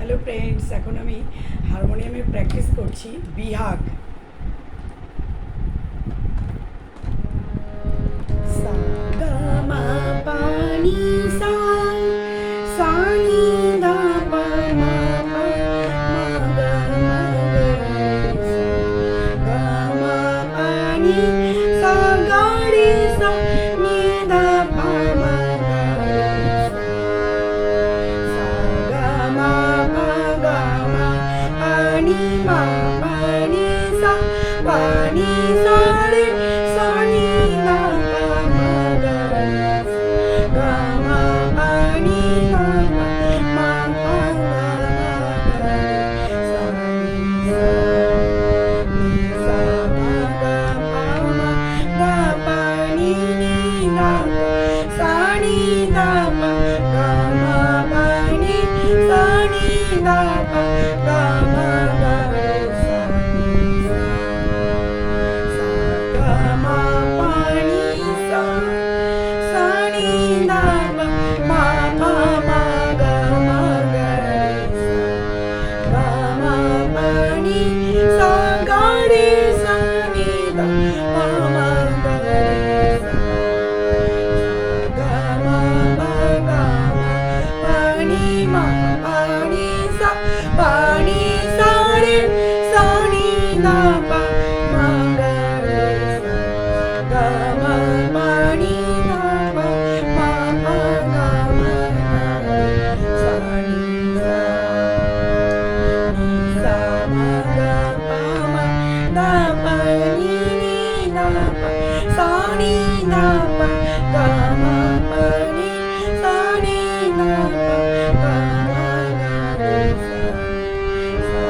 Hello friends, এখন আমি হারমোনিয়ামে practice করছি বিহাগ। সা গা মা পা নি সা, সা নি ধা পা মা পা, মা গা মা গা রে সা, গা মা পা নি সা গা রে সা, নি ধা পা মা গা রে সা, সা গা মা পা গা মা পা নি মা পা নি সা, পা নি সা রে সা নি ধা পা মা গা রে সা, গা মা পা নি ধা পা মা পা গা মা গা রে সা নি সা, নি সা মা গা পা মা গা পা নি ধা পা, সা নি ধা পা গা মা পা নি, সা নি ধা পা গা মা গা রে সা নি সা, সা গা মা পা নি সা, সা নি ধা পা মা পা মা গা মা গা রে সা, গা মা পা নি সা গা রে সা নি ধা পা মা গা রে সা, গা মা পা গা মা পা নি মা পা নি সা, পা নি সা রে সা নি ধা পা মা গা রে সা, গা মা পা নি ধা পা মা পা গা মা গা রে সা নি সা, নি সা মা গা পা মা ধা পা নি ধা পা, সা নি ধা পা গা মা পা নি, সা নি ধা পা গা মা গা রে সা, সা,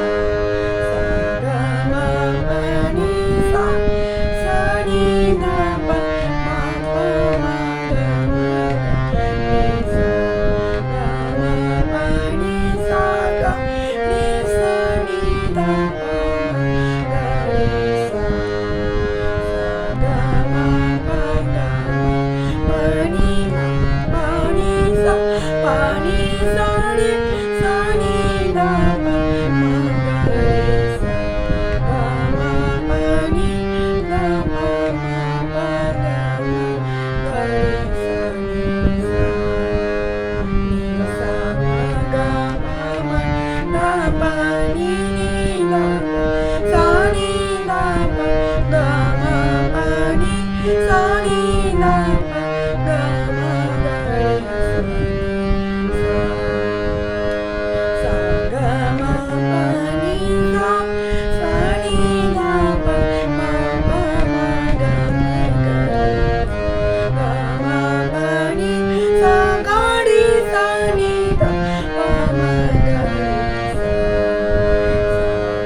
সা গা মা পা নি সা, সা নি ধা পা মা পা মা গা মা গা রে সা, গা মা পা নি সা গা রে সা নি ধা পা মা গা রে সা, সা গা মা পা গা মা পা নি মা পা নি সা, পা নি সা রে সা নি ধা পা মা গা রে সা, গা মা পা নি ধা পা মা পা গা মা গা রে সা নি সা, নি সা মা গা পা মা ধা পা নি ধা পা, সা নি ধা পা গা মা পা নি, সা নি ধা পা গা মা গা রে সা নি সা, সা গা মা পা নি সা, সা নি ধা পা মা পা মা গা মা গা রে সা, গা মা পা নি সা গা রে সা নি ধা পা মা গা রে সা,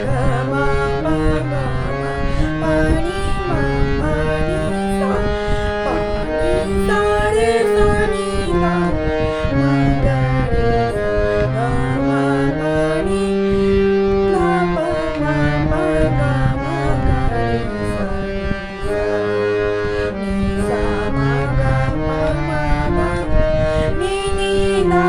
সা গা মা পা গা মা পা নি মা পা নি সা, পা নি সা রে সা নি ধা পা মা গা রে সা, গা মা পা নি ধা পা মা পা গা মা গা রে সা নি সা, নি সা মা গা পা মা ধা নি ধা